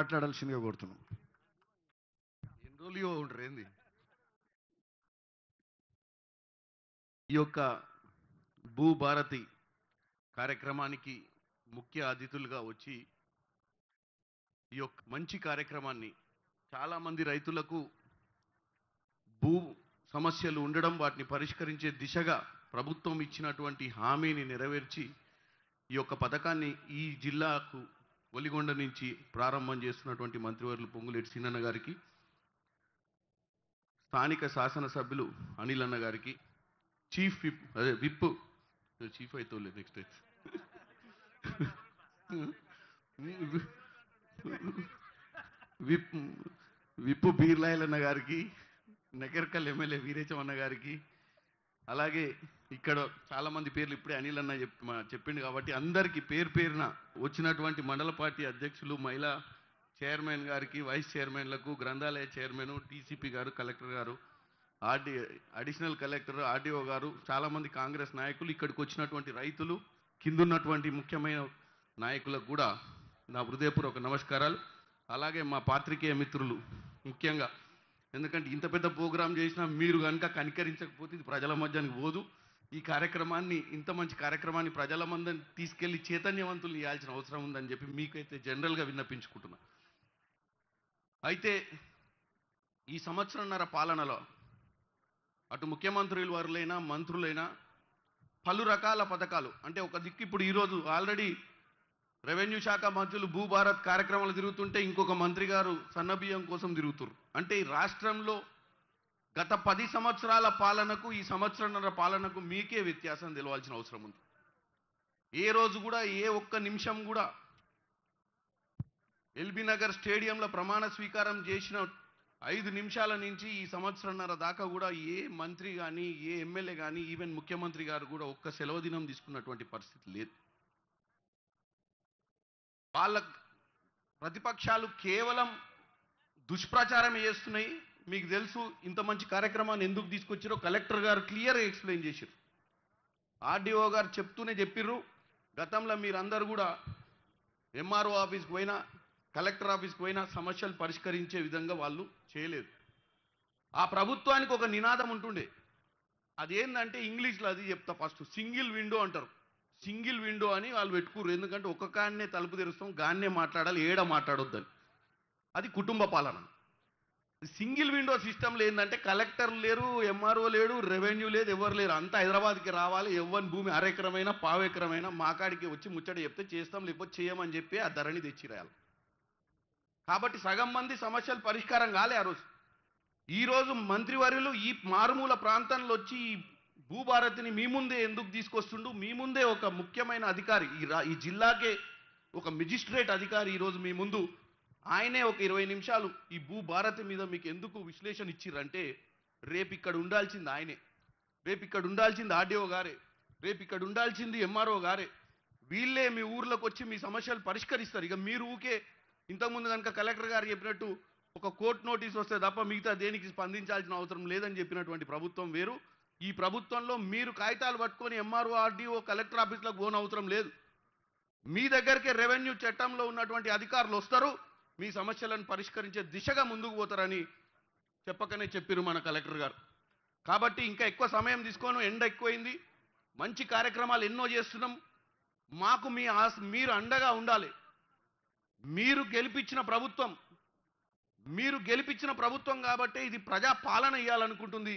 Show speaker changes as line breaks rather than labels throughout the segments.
మాట్లాడాల్సిందిగా కోరుతున్నాం.
ఎన్ని రోజులు ఉంటారు ఏంది?
ఈ యొక్క భూభారతి కార్యక్రమానికి ముఖ్య అతిథులుగా వచ్చి ఈ యొక్క మంచి కార్యక్రమాన్ని చాలామంది రైతులకు భూ సమస్యలు ఉండడం వాటిని పరిష్కరించే దిశగా ప్రభుత్వం ఇచ్చినటువంటి హామీని నెరవేర్చి ఈ యొక్క పథకాన్ని ఈ జిల్లాకు ఒలిగొండ నుంచి ప్రారంభం చేస్తున్నటువంటి మంత్రివర్యులు పొంగులేటి సీనన్న గారికి, స్థానిక శాసనసభ్యులు అనిల్ అన్న గారికి, చీఫ్ విప్ అదే విప్ చీఫ్ అయితే నెక్స్ట్ విప్ విప్పు బీర్లాయలన్న గారికి, నగర్కల్ ఎమ్మెల్యే వీరేశం అన్న గారికి, అలాగే ఇక్కడ చాలామంది పేర్లు ఇప్పుడే అనిల్ అన్న చెప్పిండు కాబట్టి అందరికీ పేరు పేరున వచ్చినటువంటి మండల పార్టీ అధ్యక్షులు, మహిళా చైర్మన్ గారికి, వైస్ చైర్మన్లకు, గ్రంథాలయ చైర్మన్, టీసీపీ గారు, కలెక్టర్ గారు, అడిషనల్ కలెక్టర్, ఆర్డీఓ గారు, చాలామంది కాంగ్రెస్ నాయకులు, ఇక్కడికి వచ్చినటువంటి రైతులు, కిందున్నటువంటి ముఖ్యమైన నాయకులకు కూడా నా హృదయపూర్వక నమస్కారాలు. అలాగే మా పాత్రికేయ మిత్రులు ముఖ్యంగా, ఎందుకంటే ఇంత పెద్ద ప్రోగ్రాం చేసినా మీరు కనుక కనికరించకపోతే ఇది ప్రజల మధ్యానికి పోదు. ఈ కార్యక్రమాన్ని, ఇంత మంచి కార్యక్రమాన్ని ప్రజల మందని తీసుకెళ్లి చైతన్యవంతులు ఇవ్వాల్సిన అవసరం ఉందని చెప్పి మీకైతే జనరల్గా విన్నపించుకుంటున్నా. అయితే ఈ సంవత్సరంన్నర పాలనలో అటు ముఖ్యమంత్రులు వారులైనా మంత్రులైనా పలు రకాల పథకాలు, అంటే ఒక దిక్కు ఇప్పుడు ఈరోజు ఆల్రెడీ రెవెన్యూ శాఖ మంత్రులు భూభారత్ కార్యక్రమాలు తిరుగుతుంటే ఇంకొక మంత్రి గారు సన్నబియ్యం కోసం తిరుగుతున్నారు. అంటే ఈ రాష్ట్రంలో గత 10 సంవత్సరాల పాలనకు ఈ సంవత్సరంన్నర పాలనకు మీకే వ్యత్యాసం తెలవాల్సిన అవసరం ఉంది. ఏ రోజు కూడా, ఏ ఒక్క నిమిషం కూడా ఎల్బీ నగర్ స్టేడియంలో ప్రమాణ స్వీకారం చేసిన 5 నిమిషాల నుంచి ఈ సంవత్సరంన్నర దాకా కూడా ఏ మంత్రి కానీ, ఏ ఎమ్మెల్యే కానీ, ఈవెన్ ముఖ్యమంత్రి గారు కూడా ఒక్క సెలవు దినం తీసుకున్నటువంటి పరిస్థితి లేదు. వాళ్ళ ప్రతిపక్షాలు కేవలం దుష్ప్రచారం చేస్తున్నాయి. మీకు తెలుసు, ఇంత మంచి కార్యక్రమాన్ని ఎందుకు తీసుకొచ్చారో కలెక్టర్ గారు క్లియర్గా ఎక్స్ప్లెయిన్ చేశారు. ఆర్డీఓ గారు చెప్తూనే చెప్పిర్రు, గతంలో మీరందరూ కూడా ఎంఆర్ఓ ఆఫీస్కి పోయినా, కలెక్టర్ ఆఫీస్కి పోయినా సమస్యలు పరిష్కరించే విధంగా వాళ్ళు చేయలేదు. ఆ ప్రభుత్వానికి ఒక నినాదం ఉంటుండే, అదేంటంటే ఇంగ్లీష్లో అది చెప్తా, ఫస్ట్ సింగిల్ విండో అంటారు. సింగిల్ విండో అని వాళ్ళు పెట్టుకుర్రు. ఎందుకంటే ఒక్క కాన్నే తలుపు తెరుస్తాం, గాన్నే మాట్లాడాలి, ఏడ మాట్లాడొద్దని. అది కుటుంబ పాలన. సింగిల్ విండో సిస్టంలో ఏంటంటే కలెక్టర్ లేరు, ఎంఆర్ఓ లేడు, రెవెన్యూ లేదు, ఎవరు లేరు. అంతా హైదరాబాద్కి రావాలి. ఎవరి భూమి అరెకరమైనా పావెకరమైనా మా కాడికి వచ్చి ముచ్చట చెప్తే చేస్తాం, లేకపోతే చేయమని చెప్పి ఆ ధరని తెచ్చిరాయాలి. కాబట్టి సగం మంది సమస్యలు పరిష్కారం కాలే ఆ రోజు. ఈరోజు మంత్రివర్యులు ఈ మారుమూల ప్రాంతంలో వచ్చి ఈ భూభారతిని మీ ముందే ఎందుకు తీసుకొస్తుండు? మీ ముందే ఒక ముఖ్యమైన అధికారి, ఈ జిల్లాకే ఒక మెజిస్ట్రేట్ అధికారి ఈరోజు మీ ముందు, ఆయనే ఒక 20 నిమిషాలు ఈ భూభారతి మీద మీకు ఎందుకు విశ్లేషణ ఇచ్చిర్రంటే, రేపు ఇక్కడ ఉండాల్సింది ఆయనే, రేపు ఇక్కడ ఉండాల్సింది ఆర్డీఓ గారే, రేపు ఇక్కడ ఉండాల్సింది ఎంఆర్ఓ గారే. వీళ్ళే మీ ఊర్లోకి వచ్చి మీ సమస్యలు పరిష్కరిస్తారు. ఇక మీరు ఊకే ఇంతకుముందు కనుక కలెక్టర్ గారు చెప్పినట్టు ఒక కోర్టు నోటీస్ వస్తే తప్ప మిగతా దేనికి స్పందించాల్సిన అవసరం లేదని చెప్పినటువంటి ప్రభుత్వం వేరు. ఈ ప్రభుత్వంలో మీరు కాగితాలు పట్టుకొని ఎంఆర్ఓ, ఆర్డీఓ, కలెక్టర్ ఆఫీసులకు పోని అవసరం లేదు. మీ దగ్గరికే రెవెన్యూ చట్టంలో ఉన్నటువంటి అధికారులు వస్తారు, మీ సమస్యలను పరిష్కరించే దిశగా ముందుకు పోతారని చెప్పకనే చెప్పిరు మన కలెక్టర్ గారు. కాబట్టి ఇంకా ఎక్కువ సమయం తీసుకోను, ఎండ ఎక్కువైంది. మంచి కార్యక్రమాలు ఎన్నో చేస్తున్నాం. మాకు మీరు అండగా ఉండాలి. మీరు గెలిపించిన ప్రభుత్వం కాబట్టి ఇది ప్రజా పాలన ఇవ్వాలనుకుంటుంది.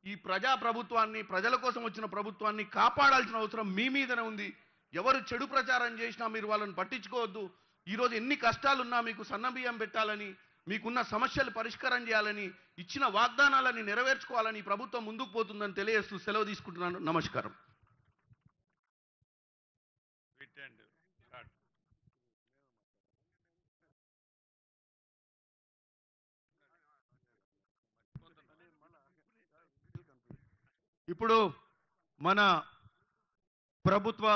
ఈ ప్రజా ప్రభుత్వాన్ని, ప్రజల కోసం వచ్చిన ప్రభుత్వాన్ని కాపాడాల్సిన అవసరం మీ మీదనే ఉంది. ఎవరు చెడు ప్రచారం చేసినా మీరు వాళ్ళని పట్టించుకోవద్దు. ఈరోజు ఎన్ని కష్టాలున్నా మీకు సన్నబియ్యం పెట్టాలని, మీకున్న సమస్యలు పరిష్కారం చేయాలని, ఇచ్చిన వాగ్దానాలని నెరవేర్చుకోవాలని ఈ ప్రభుత్వం ముందుకు పోతుందని తెలియజేస్తూ సెలవు తీసుకుంటున్నాను. నమస్కారం.
ఇప్పుడు మన ప్రభుత్వ